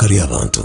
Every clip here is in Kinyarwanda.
kari abantu.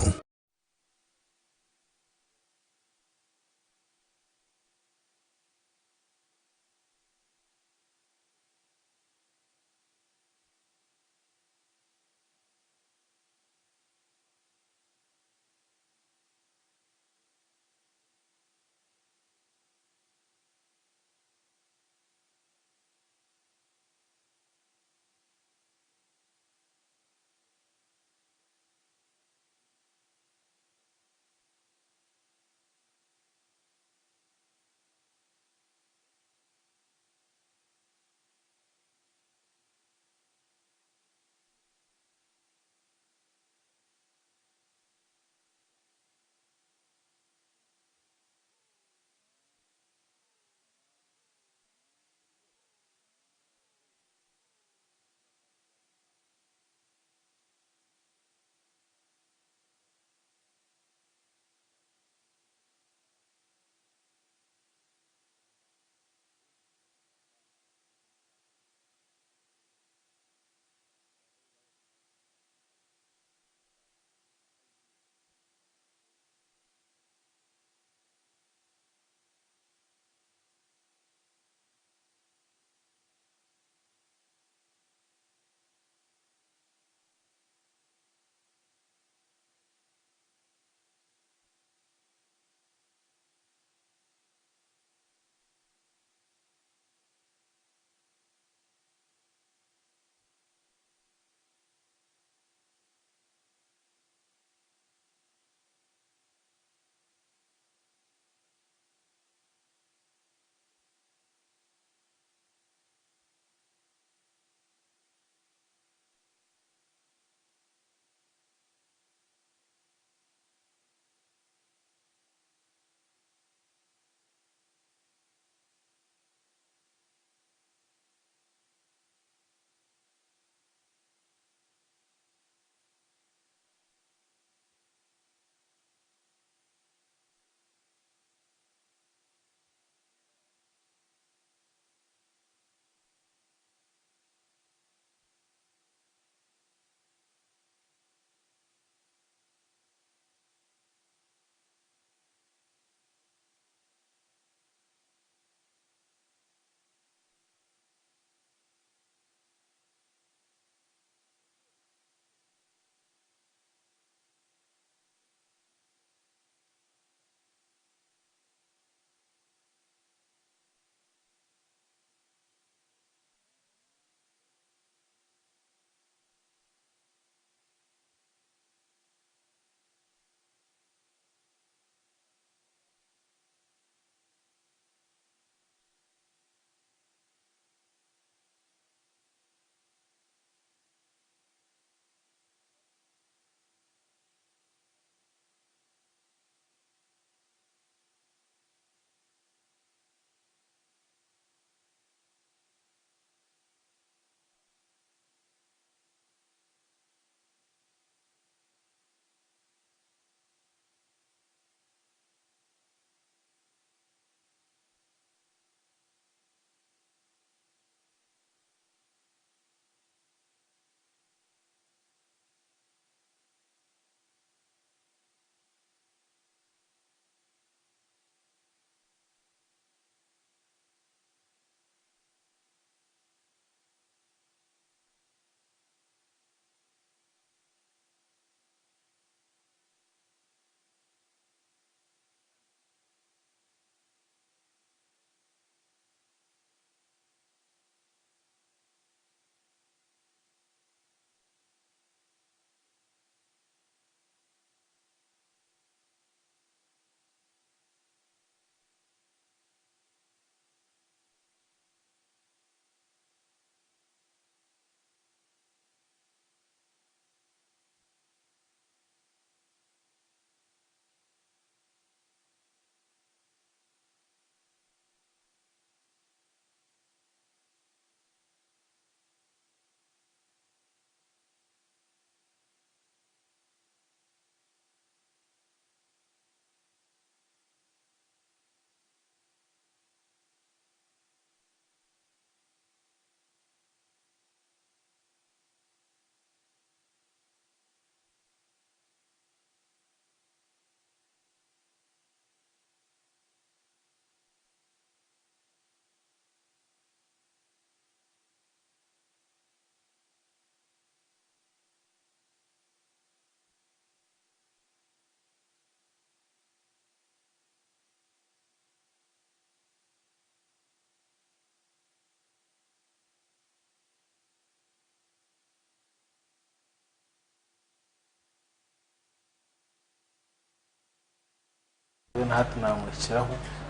hati namurikiraho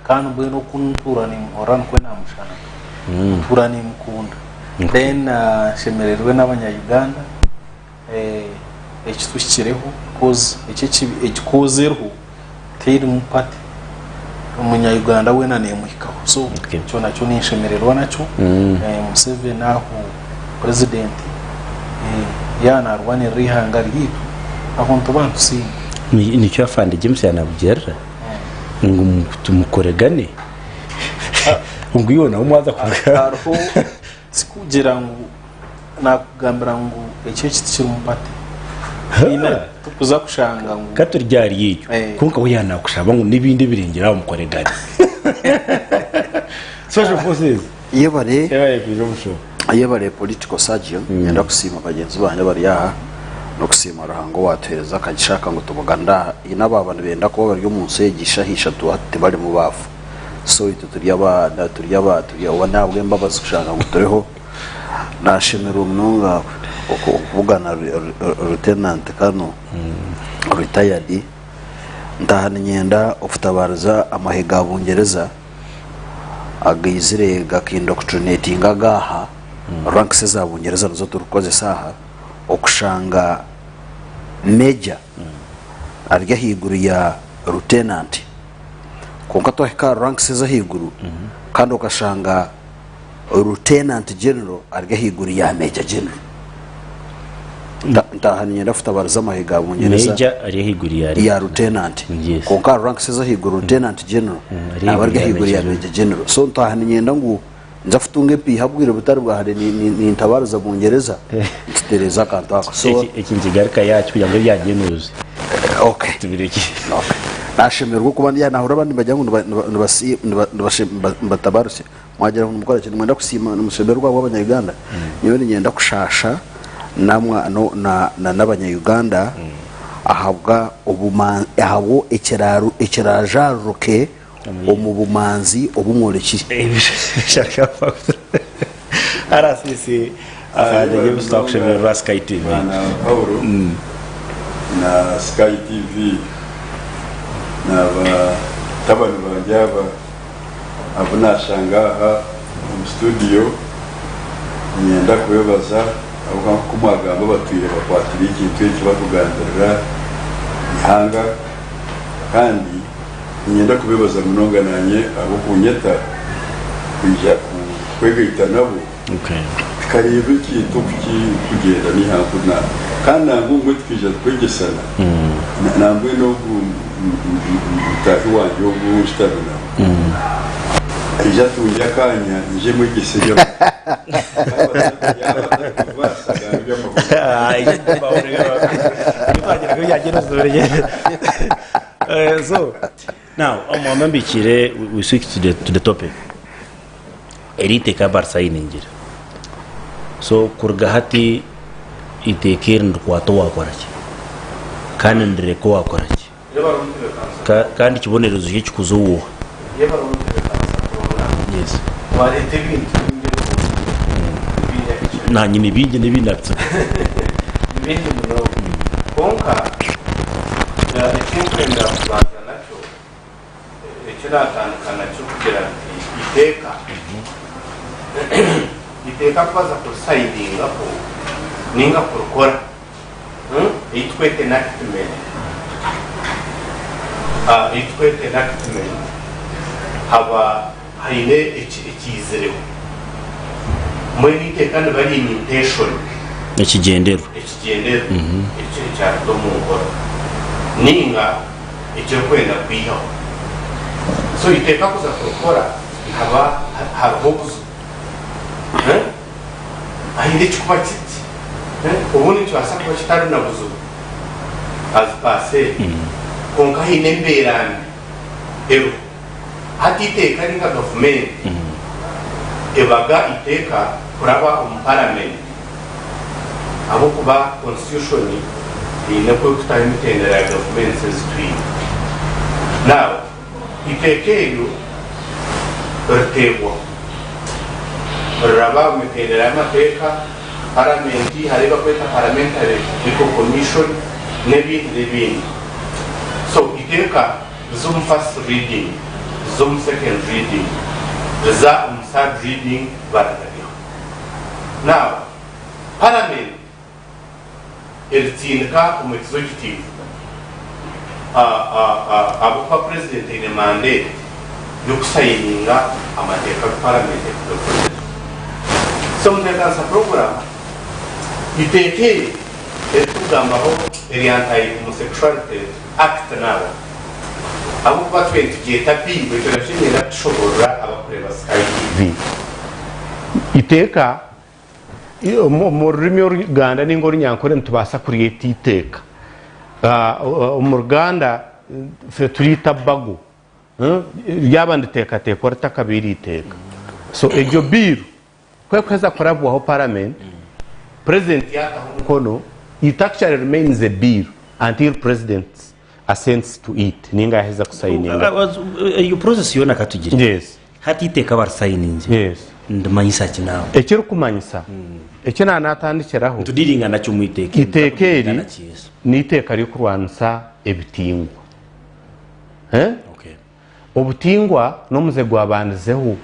kandi ubwo no kuntura ni muhorana kwe namushana tura ni mukunda then shemererwe n'abanya-Uganda ekitwikireho cause ekikozeho teri mupate umunya-Uganda we nane muhikaho so cyo nacyo ni shemererwa nacyo Museveni aho president yana arwane rihanga ritu aho ntobantu si nicyo afande James yanabugera ngo tumukoregane ngo yona umwaza kugarho sikugira ngo nakugambira ngo icyo kitiri mupate ina tukuza kushanga ngo kato ryari yicyo kunka we yanakushaba ngo nibindi birengera umukoregane social forces yebare political surgeon yenda kusima bagenzi banje bari yaha no kusima rahango watereza kagishaka ngo tubuganda inaba abantu benda ko bari mu nsegisha hisha tuhate bari mu bafu so itu turiyaba wanabwe mbabazi kushanga ngo tureho nashimira umunonga okuvugana lieutenant Kano retired ndahana nyenda ofutabariza amahiga abungereza agizire gakindoctrinating agaha ranks z'abungereza nazo turukoze saha okushanga major arya higuru ya lieutenant konka twahika ranks z'ahiguru kandi okashanga lieutenant general arya higuru ya major general ndahaniye ndafutabariza amahiga abungereza major arya higuru ya lieutenant konka ranks z'ahiguru lieutenant general abarya higuru ya major general so ndahaniye ndangu nzafutunge pi habwire butari bwa hade ni ntabariza bungereza tereza kantaka so ikinjigarika yacu kugira ngo byagenuze okay tubireki nashemerwa kuba ndi yanahura abandi bajyango batabaruse mwagera mu mukora cyane mwenda kusima n'umushemerwa w'abanya-Uganda niyo ngenda kushasha namwa n'abanya-Uganda ahabwa ahabo ekirajaruke omubumanzi obumoleki shaka arasisi the stock share Sky TV na Sky TV na tabanu bajaba abuna shangaha mu studio nyenda kubebaza aho kumagamba batwire bakwatira ikintu cy'abakugandarira ihanga kandi nyenda kubebaza munonga nanye abo kunyeta kujya kwegita nabo karebe ikintu kugenda ni hakuna kandi ngumwe twije kwegesana nambwe no utahi wanje wo stabina ija tunja kanya nje mwegeseyo so now Mbikire, we switch to the topic. Elite kabarsa iningira. So kurgahati itekir ndukwato wakoraki. Kandi ndireko wakoraki. Kandi kibonerezo cyo kuzuwo. Yes. Warete bintu na nyine bije nebinatse. Ibindi muno konka ya ikinkwenda kubanza nacho ekiratandukana cyo kugira iteka kwaza kusaidinga ko ninga kurukora itwete nakitmen haba haine ekizero mwene iteka bari intention ekigendero cyardo mu ngoro ninga icyo kwenda kwihaho so iteka kuza kurukora haba harubuzu ahinde chikuba kiti ubundi cyasa kuba kitari nabuzu azpase konka hine mberani ero hati iteka ninga government ebaga iteka kuraba parliament abo kuba constitution ine ko kutayimitendera government zitwi now itekeyo bertebo raba mitendera amateka parliament hareba kweta parliamentary commission n'ibindi so iteka Zoom first reading, Zoom second reading, Zoom third reading, now, Parliament is in the executive. Abaho president in a mandate, you signing up a parliament. Some as a program, you take a Abaho anti-homosexuality act now. Abaho 20 get a P, which is a show about privacy. You take a more Uganda and Ingori Yankore to Basa create take. Umuganda turita bago yabandi teka tekora kabiri teka so ejo biru kweza korabu wa parliament president yaka Omukono it actually remains a bill until president assents to it ninga heza kusayininga you process yona katugire yes hati iteka bar signing yes ndamanyisa kinawo ekiri kumanyisa ekina natandikiraho tudiringa nacho muiteke itekeri ni iteka rikurwanisa ebitingwa okay obutingwa nomuze gwabandizeho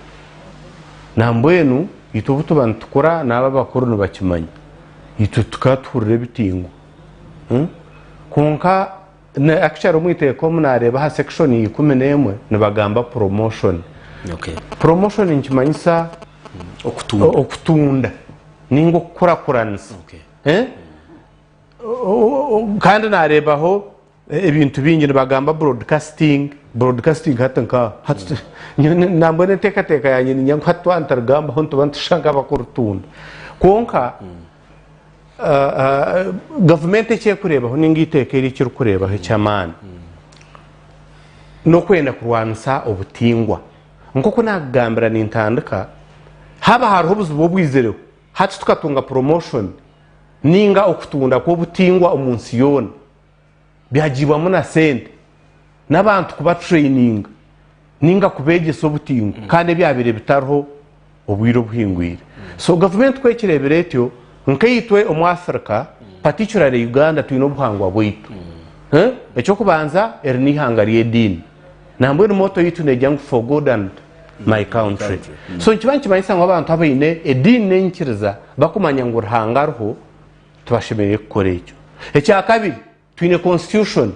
nambwenu itubutu bantukura naba bakuru no bakimanya itutukaturire bitingwa konka na actually muiteko munareba ha section 11 nibagamba promotion okay promotion nkimanyisa okutunda ningo kurakuranisa okay kandi narebaho ebintu bingi bagamba broadcasting hatanka nambone teka yanyi nyankatwa antargamba honto bantushanga bakurutunda konka government cye kurebaho ningiteka iri cyo kurebaho cyamana no kwenda kurwanisa obutingwa nkoko nagambira nintandika haba hariho ubuzubu bwizereho hati tukatunga promotion ninga okutunda ko butingwa omunsi yona byagibwa muna sente n'abantu kuba training ninga kubegesa obutingwa kandi byabire bitarho obwiro buhingwire so government kwekirebere etyo nkayitwe omu Africa particularly Uganda tuyino buhangwa bwitu ekyo kubanza erni hangari edini nambwe moto yitu nejang for good and my country so nkibanki bayisanga abantu abayine edini nenkiriza bakumanya ngo ruhangarho tubashimeye gukora icyo ecya kabiri twine constitution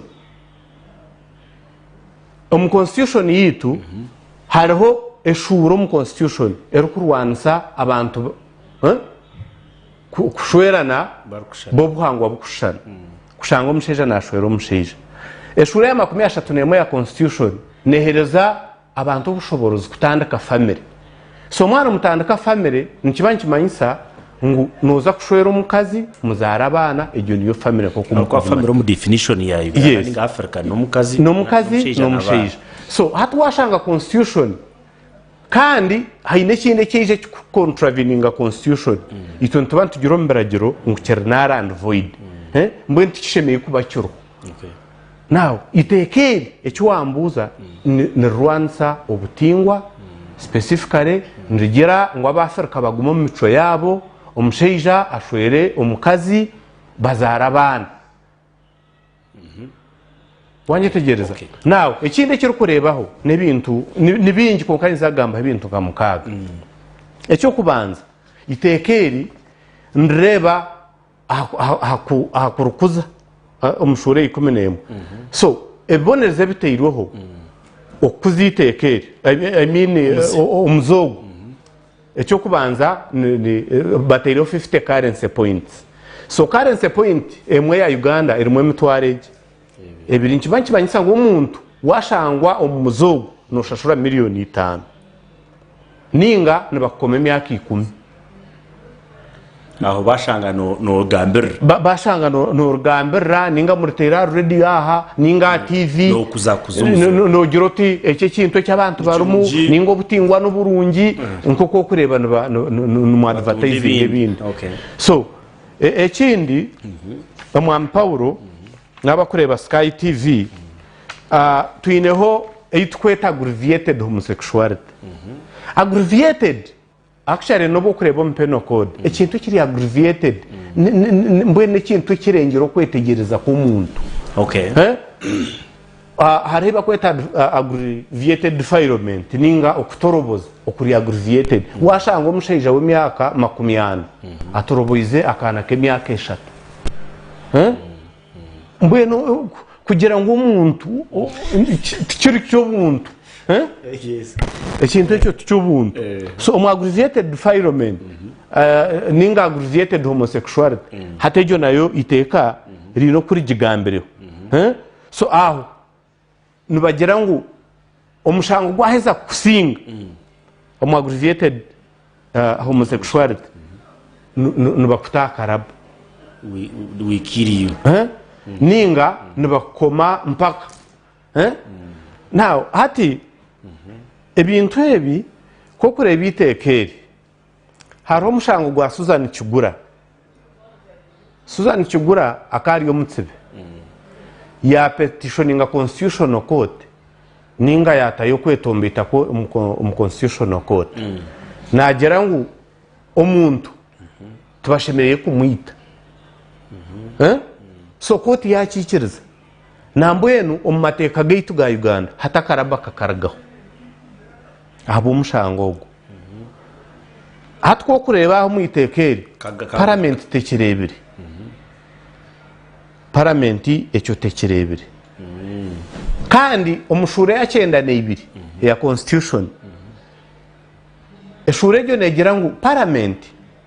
constitution yitu hariho eshuro mu constitution erukurwanisa abantu kushwerana bo buhangwa bukushana kushanga omusheja nashwera omusheja eshuro ya 31 ya constitution nehereza abantu obushoborozi kutandika family so mwana mutandika family nkibanki manyisa ngo noza kushwera omukazi muzara abana egyo niyo family ko family mu definition ya Uganda nga Africa nomukazi nomusheja so hatu washanga constitution kandi haine kinde kije contraveninga constitution ito ntubantu giro mberagiro ngukernara and void mbwe ntikishemeye kuba cyuro okay now itekeri ekiwambuza ni rwansa obutingwa specifically ndigira ngo abafrika baguma mu mico yabo omusheja ashwere omukazi bazara abana wanje tegereza now ekinde kiri kurebaho nebintu nibingi konkaniza gamba ebintu kamukaga ekyo kubanza itekeri ndreba hakurukuza omushore 11 so eboneze biteiroho okuzitekeri I mean omuzogo ekyo kubanza ni bateiro 50 currency points so currency point emwe ya Uganda erimwe mitwareje ebiri nkibanki banyisanga omuntu washangwa omuzogo no shashura milioni 5 ninga nibakoma emyaka 10 aho bashanga no gambir bashanga no gambira ninga murtera radio aha ninga TV no kuzakuzuza no giroti ece kintu cy'abantu barumu ningo butingwa no burungi nkoko kureba no advertising ebindi okay so ekindi omwami Paulo naba kureba Sky TV tuineho eitkweta aggravated homosexuality aggravated actually no bokureba mpeno code ekintu kiri aggravated mbwe ne kintu kirengero kwetegereza ku muntu okay hariho bakweta aggravated defilement ninga okutoroboza okuri aggravated washanga omushaija w'emyaka 20 atoroboize akana k'emyaka 3 mbwenu kugira ngo umuntu tikiri ky'obuntu ekintu ekyo tiky'obuntu so aggravated defilement ninga aggravated homosexuality hati egyo nayo iteeka rino kuri gigambireho so aho nibagira ngo omushango gwaheza kusinga aggravated homosexuality nibakutakara we kill you ninga nibakoma mpaka now hati ebintu ebi ko kureba itekeri hariho omushango gwa Susan Kigura akari omutsibe ya petitioninga constitutional court ninga yatayo kwetombita ko constitutional court nagira ngo omuntu tubashemereye kumwita so court yakikiriza nambwenu omumateka gaitu ga Uganda hatakaraba kakaragaho abo mushango ogwo hatwo kureba aho mwitekeri parliament tekirebire parliament ekyo tekirebire kandi omushure ya 92 ya constitution eshure ryo negira ngo parliament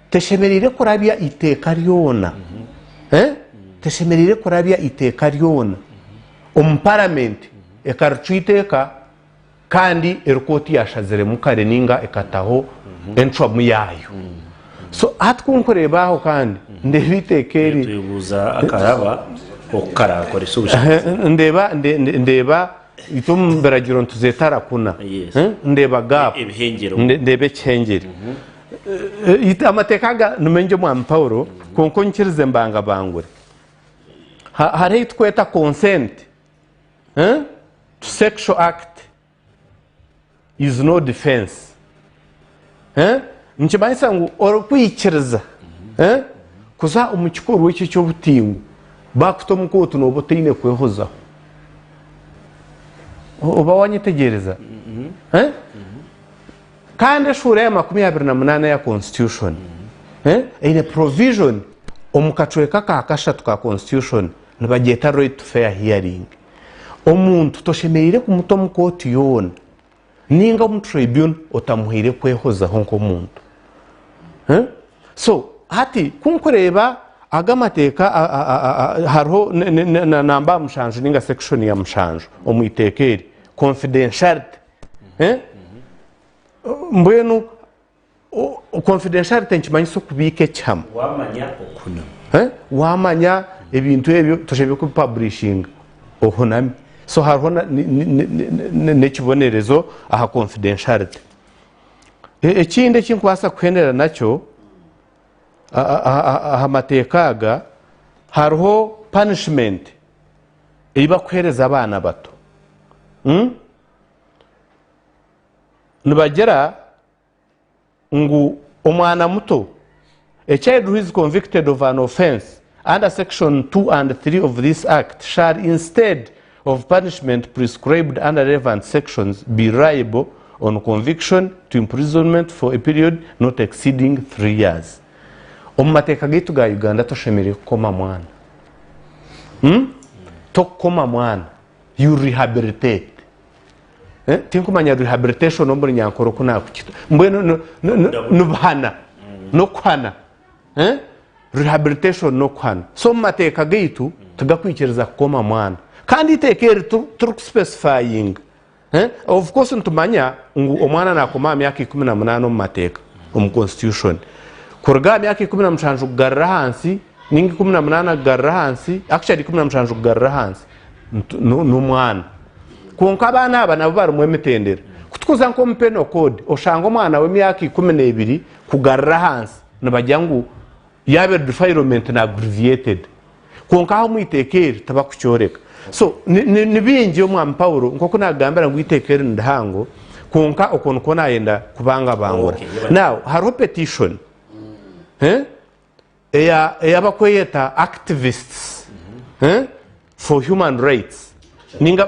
teshemerire kurabya iteka ryona teshemerire kurabya iteka ryona parliament ekarutwiteka kandi erukoti yashazire mukare ninga ekataho entwamu yayo so atkunkurebaho kandi ndebitekeri tubuza akaraba okarakora ndeba itumberagiro ntuzetara kuna ndeba gap ndebe chengeri amateka numenje mu Paulo konko nkirize mbanga bangure hari tweta consent to sexual act is no defense nkimanisa ngo orokwikiriza kuza umukikuru w'iki cyo butingu bakutomukoto no butine kwehoza oba wanyitegereza kandi shure ya 28 ya constitution ine provision omukachweka kakashatu ka constitution nibageta right to fair hearing omuntu toshemerire kumutomukoti yona ninga mu tribune otamuhire kwehoza honko muntu so hati kunkureba agamateka hariho namba mushanju ninga section ya mushanju omwitekeri confidentiality mbwenu confidentiality nkimanyiso kubike cyama wamanya okuno wamanya ebintu ebyo toshebe ku publishing ohonami so hariho nekibonerezo aha confidentiality ekindi kinkwasa kuhendera nakyo aha matekaga hariho punishment iba kuhereza abana bato nibagera ngo omwana muto a child who is convicted of an offense under section 2 and 3 of this act shall instead of punishment prescribed under relevant sections be liable on conviction to imprisonment for a period not exceeding 3 years. Omumateka gitu ga Uganda toshemere koma mwana. Tokoma mwana. You rehabilitate. Tinkumanya rehabilitation ombori nyankoro kuna kukito. Mbweno nubhana. No kwana. Rehabilitation no kwana. So mateka gitu tugakwikiriza koma mwana. Kandi tekeri to specifying. Of course ntumanya omwana nakoma myaka 18 mateka constitution. Kurga myaka 17 kugarra hansi ningi 18 kugarra hansi actually 17 kugarra hansi no mwana konka abana aba nabo bari mu emitendera kutukuza nko mpeno code oshanga omwana we myaka 12 kugarra hansi nabajyangu yabe defilement na abbreviated konka aho mwitekeri tabakucyoreka so nibingi omwa Paulo nkoko nagambira ngo itekeri ndahango konka okono kona yenda kubanga bangura now haro petition bakweyeta activists for human rights ninga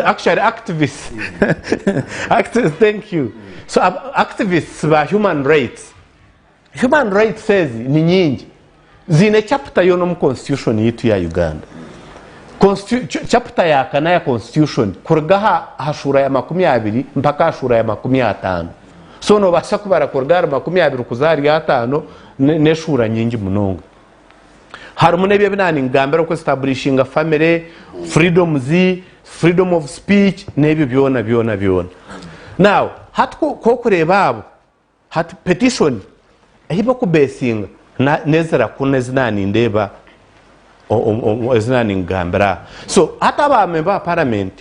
actually activists. Thank you. So activists ba human rights. Human rights says ni nyingi. Zine chapter yo no mu constitution yitu ya Uganda. Chapter ya kana ya constitution kurgaha hashura ya 20 mpaka hashura ya 50. So no basa kubara kurgara 20 kuzari ya 5 neshura nyingi munonga. Harumune bya binani ngambera ko establishing a family freedom of speech nebyo byona. Now hatko ko kureba abo hat petition ehiba ku besinga na nezera kunezinani ndeba ezinani ngambera. So hata ba member parliament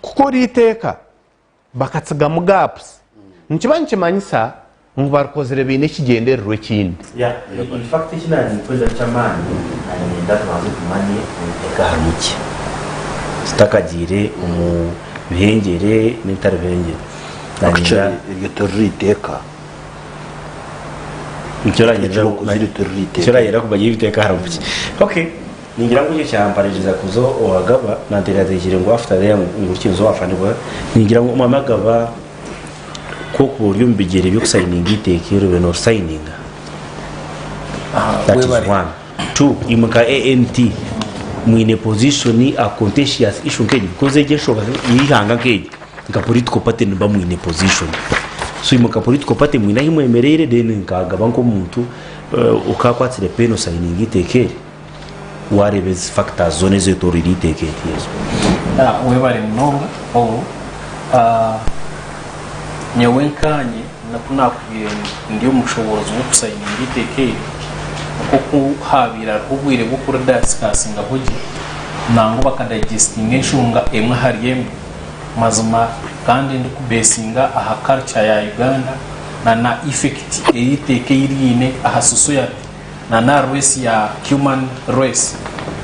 kuko riteka bakatsiga mu gaps nkibanki manyisa mubarkozere bine kigendererwe kindi in fact kinani kweza chamani ani ndatu mazu kumanye ekahamuki sitakagire mu bihengere n'intarvengere actually iryo territeka Nchora yera kubaye biteka haramuki. Okay. Ningira ngo cyo cyampaririza kuzo wagaba na nderategire ngo after there ngukinzo wafanirwa ningira ngo mamagaba ko ku buryo mbigere byo signing itekero be no signing. That is one. Two, imuka ANT mwine position a contentious issue keje because eje shoga yihanga keje nga political party mba mwine position. So imuka political party mwina himwemerere then nkagaba nko muntu ukakwatsire peno signing itekere warebes factors zone zeto riliteke yeso webare mnonga nyewenkanye nakunakuye ndiyo mushobozi wo kusayinga itekere kuko habira ubwire bwo kuri discussinga hoje nango bakadigestinga inshunga emwe hariyemo mazuma kandi ndi kubesinga aha culture ya Uganda na effect itekere irine aha society na race ya human race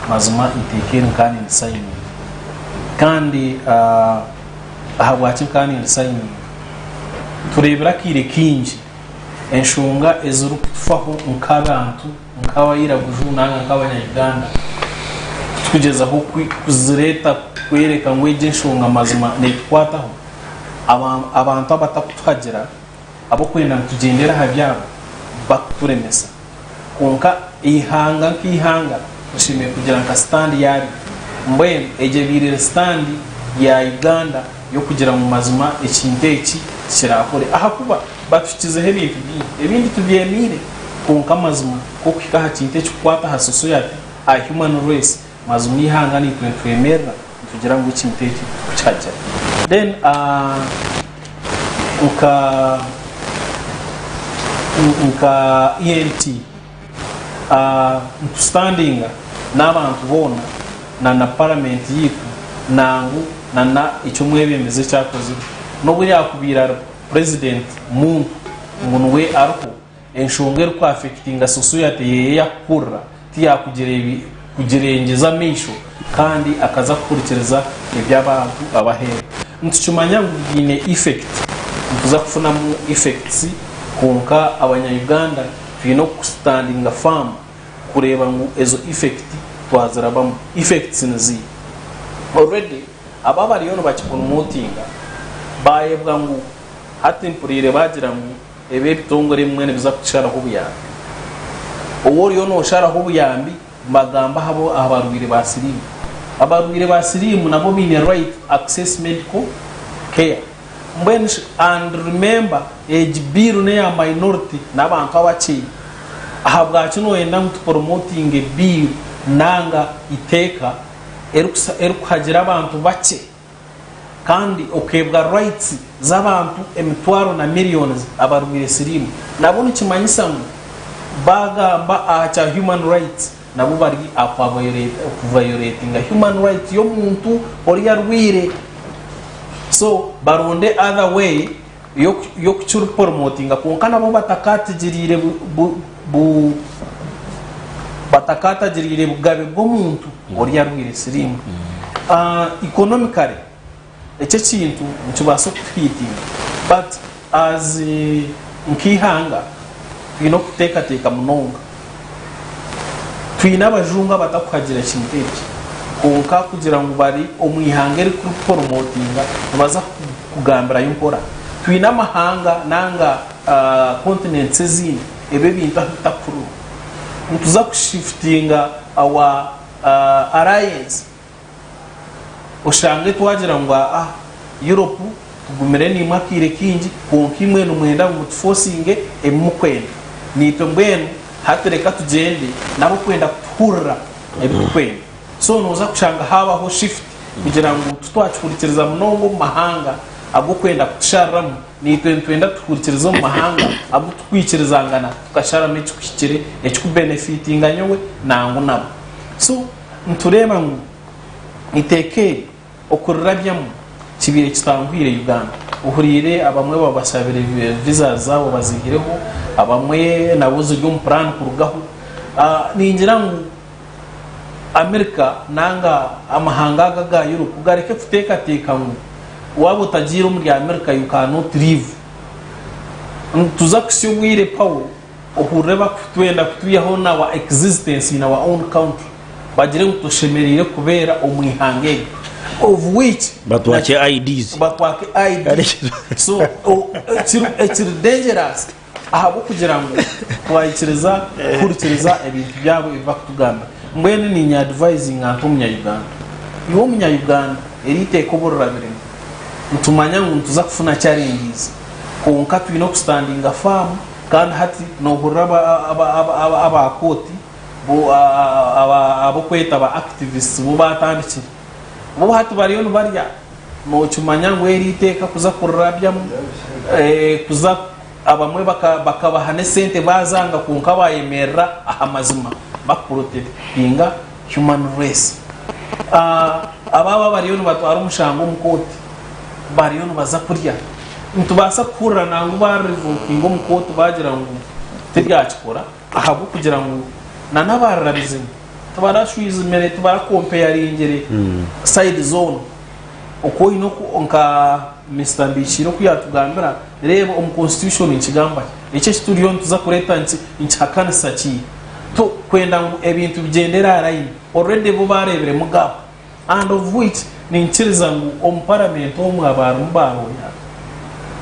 mazuma itekere kandi insayini kandi ahabwachi kandi insayini turebera kire kinji enshunga ezuru kufaho nkabantu nkawayira gujuna nkabanya Uganda kugeza ho kuzireta kwereka ngweje enshunga mazuma nekwataho abantu abatakutwagira abo kwenda tugendera habyabo bakuturemesa konka ihanga nkihanga ushime kugira nka stand yari mbwe ejebirire stand ya Uganda yo kugira mu mazima ekinteki kirakore ahakuba batukize ebindi tubyemire konka mazima ko kikaha kinteki kwata ha society a human race mazima ihanga ni twemera tugira ngo ekinteki cyaje then uka ENT standing n'abantu bona na parliament yitu nangu na icyo mwebemeze cyakoze no buri yakubira president muntu we ariko enshongero kwa affecting society ye yakura kugerengeza misho kandi akaza kukurikiriza iby'abantu abahera ntucumanya ngine effect ntuza kufuna mu effects konka abanya-Uganda twino kustandinga farm kureba ngo ezo effect twazirabamo effects nzi already ababari yono bakipromotinga bayebwa ngo hatimpurire bagira ngo ebe bitongore mwene biza kushara hubuyambi uwo yono ushara hubuyambi magamba habo abarwire basirimu nabo bine right access medical care and remember age bill ne ya minority nabantu abachi ahabwa kino yenda ngo promoting a bill nanga iteka erukuhagira abantu bake kandi okebwa rights z'abantu emitwaro na millions abarwire sirimu nabo nikimanyisa ngo bagamba acha human rights nabo bari violating a human right yo muntu ori yarwire so baronde other way yo kuchuru promoting konka nabo batakatijirire batakatijirire bugabe bwo muntu ori yarwire sirimu economically ecyo kintu nkibaso kuthitinga but as nkihanga twino kuteka munonga twina abajunga batakuhagira kinteki konka kugira ngo bari omwihanga eri promotinga baza kugambira yunkora twina amahanga nanga continents ezindi ebe bintu atakuru tuza kushiftinga our alliance ushange twagira ngo Europe tugumire ni makire kingi konka imwe numwenda mutforcinge emukwenda nito mbwenu hatereka tugende nabo kwenda kuhurra ebikwenda so noza kushanga habaho shift kugira ngo tutwakurikiriza munongo mu mahanga abo kwenda kusharamu ni twenda tukurikiriza mu mahanga abo tukwikirizangana tukasharama ekikukire ekikubenefitinga nyowe nangu nabo so nturema ngo iteke okurabyamu kibire kitangwire Uganda uhurire abamwe babashabire visa zabo bazigireho abamwe nabuze ryo plan kurugaho ningira ngo America nanga amahanga ga Europe gareke futeka teka ngo wabo tagira muri America you cannot live tuza kusyumwire pawo ohureba kutwenda kutuyaho na wa existence in our own country bagire ngutoshemerire kubera omwihange of which batwache IDs so it's dangerous ahabo kugira ngo twayikiriza kurikiriza ebintu byabo biva kutugamba mbene ni advising atumya Uganda yo munya Uganda erite kuburabire mutumanya ngo tuza kufuna challenges konka twino kustanding farm kandi hati no huraba abakoti bo abo kweta aba activists bo batandiki bo hati bariyo barya no chumanya ngo eriteka kuza kurabya kuza abamwe bakabahane sente bazanga konka bayemerera ahamazima baprotectinga human race ababa bariyo batwara umushango mukoti bariyo baza kurya ntubasa kurra nangu barivukinga mukoti bagira ngo tiryakikora ahabo kugira ngo nanabararabizima tubarashwiza mere tubarakompeyaringere side zone uko ino onka Mr. Mbishiro kuyatugambira reba constitution ikigamba icyo studio tuza kureta nchakana sachi to kwenda ebintu bigendera line already bo barebere mugabo and of which ninchiriza ngo parliament omwe abantu baroya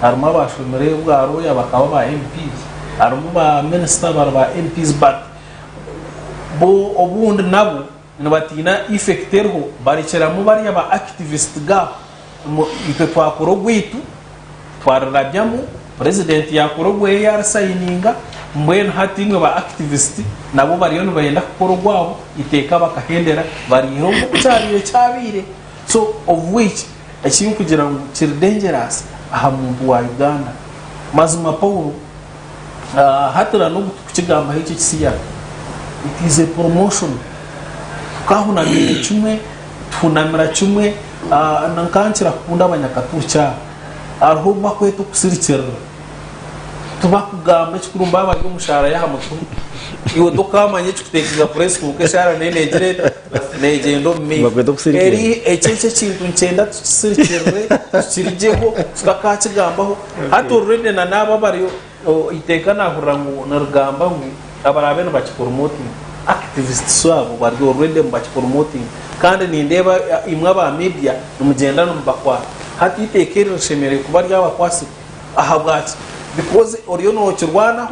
aruma bashomere bwaroya bakaba ba MPs aruma ba minister ba MPs but bo obundi nabo nibatina effecterho barikera mu bari aba activist ga ipe twakoro gwitu twararabyamu president yakorogwe yarasaininga mbwen hatingwe ba activist nabo bariyo bayenda kukorogwabo iteka bakahendera bariho cyariye cyabire so of which akintu kugira ngo kiri dangerous aha mu wa Uganda mazuma Paulo hatira no kukigamba hiki kisiyaga it is a promotion kahuna kimwe tunamira kimwe nankankira kunda abanyakatuca aho bakweto kusirikira tubakugamba kikurumba bari umushara yahamutu iwo dokamanye cyutekeza press kuke shara nenegere negendo mi eri ecece kintu ncenda tusirikire kirijeho tukakakigambaho hatorende na naba bari iteka nahurangu narugamba ngo abarabene bakipromoting activists swabo bari already bakipromoting kandi nindeba imwe aba media numugenda numbakwa hati itekere shemere kuba ryabakwasi ahabwati because oriyo no kirwana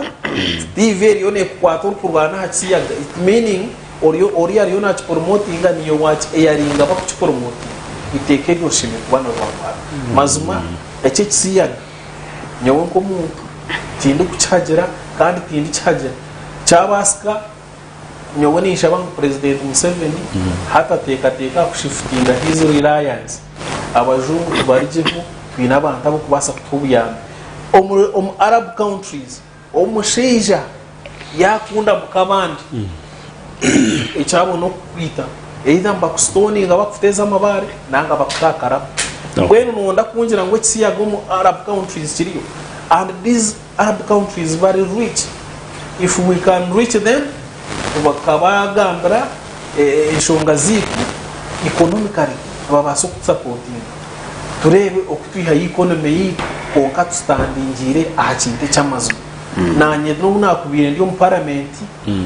TV oriyo ne kwato kurwana hakiyaga it meaning oriyo ariyo na promoting niyo watch airinga bakupromoting itekere shemere kuba no mazuma ece kisiyaga nyowe ko mu tindi kucagera kandi tindi cagera cyabasika nyowe nisha president Museveni hata teka kushiftinga his reliance abajungu barijeho twina abantu abo kubasa kutubuyana Arab countries omusheja yakunda mukabandi echabo no kwita either mbakustoni nga bakuteza amabare nanga bakutakara kwenu nonda kunjira ngo kisiyaga mu Arab countries kiriyo and these Arab countries very rich if we can reach them bakabagambira enshonga ziku economically babaso supporting turebe okutwiha economy yi konka tustandingire ahakinte cyamazu nanye no nakubire ndi mu parliament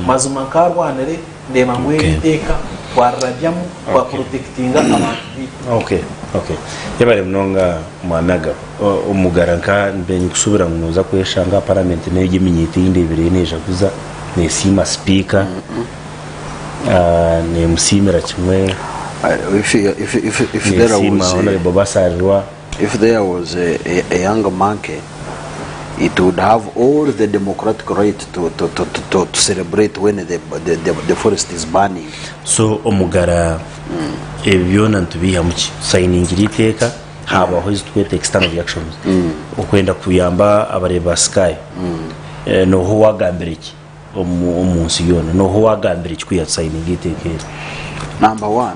mazuma karwanere ndeba ngwe iteka twarajyamu kwa protectinga abantu okay yabare mnonga mwanaga umugaranka mbenye kusubira muza kweshanga parliament ne yiminyiti indebere neja kuza ne sima speaker ne musimira kimwe if there was a young monkey, it would have all the democratic right to celebrate when the forest is burning. So omugara ebyona ntubiha muki signing liteka habaho izitwete external reactions okwenda kuyamba abareba sky no ho wagambira iki omunsi yona no ho wagambira iki kuya signing liteka. Number 1,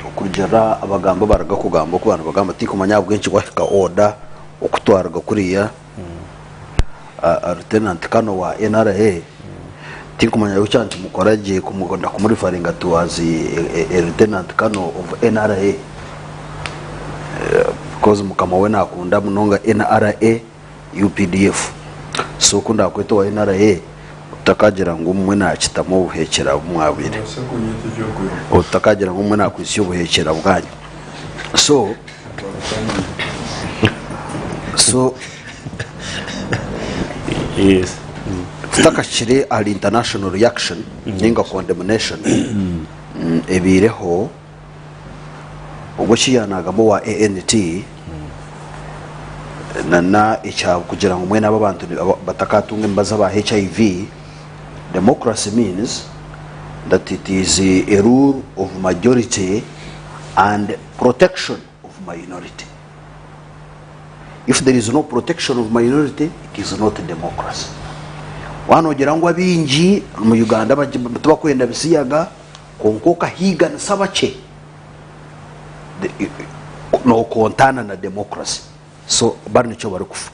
okujara abagamba baraga kugamba ku bantu bagamba tiko manyabwenshi gwahika order okutwaraga kuriya lieutenant kano wa NRA tiko manya yuchanti mukoraje kumugonda kumurifaringa tuwazi lieutenant kano of NRA because mukama wena akunda munonga NRA UPDF so kunda kweto wa NRA utakagira ngo umwe nakitamo ubuhekera mwabire utakagira ngo umwe nakwisiyo ubuhekera bwanyu so yes takashire ali international reaction ninga condemnation ebireho ubushiyanagamo wa ANT nana icha kugira ngo mwe nabo bantu batakatunga imbaza ba HIV. Democracy means that it is a rule of majority and protection of minority. If there is no protection of minority, it is not a democracy. Wano jirangwa binji mu Uganda bakwenda bisiyaga konkoka higa nasabache no kontana na democracy. So bari nico bari kufa.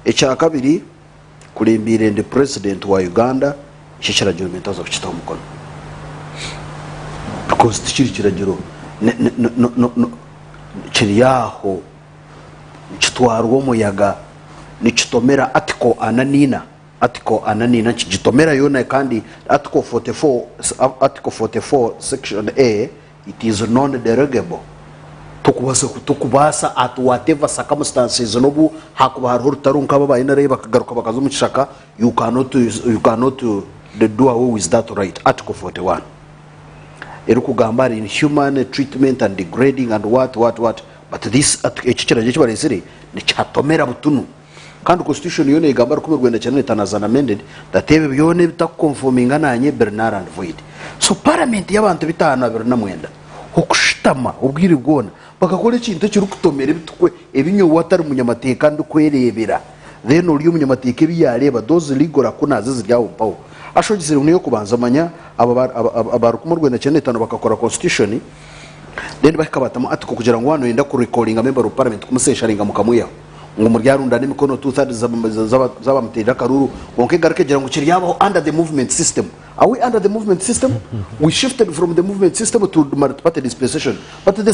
Echa kabiri kulimbire the president wa Uganda shishira jurumento zo kuchita Omukono. Because tichiri jiro chiriyaho chitwarwo muyaga nichitomera article ananina chitomera yona kandi article 44 section A, it is non-derogable. Tukubasa at whatever circumstances nobu hakuba hariho rutarunka baba inare bakagaruka bakazo muchishaka you cannot do away with that right. Article 41 erukugamba in human treatment and degrading and what but this ekichira je kibaresire ni chatomera butunu kandi constitution yone igamba rukume Rwanda cyane tanazana amended datebe byone bitakonforminga nanye Bernard and Void. So parliament y'abantu bitana na mwenda okushitama ubwiri bwona bakakora ikintu kirukutomera bitukwe ebinyo watari munyamateka ndukwerebera then uri umunyamateka biyareba those legal akunaze ziryawo pawo ashogizire uniyo kubanza manya abarukumu Rwanda cyane tano bakakora constitution then bakabatamo atiko kugira ngo hano yenda ku recalling a member of parliament kumusesharinga mukamuya ngo muryarunda n'imikono 2/3 z'abamutera karuru wonke garekegera ngo kiryabaho under the movement system. Are we under the movement system? We shifted from the movement system to the multi-party dispensation, but the same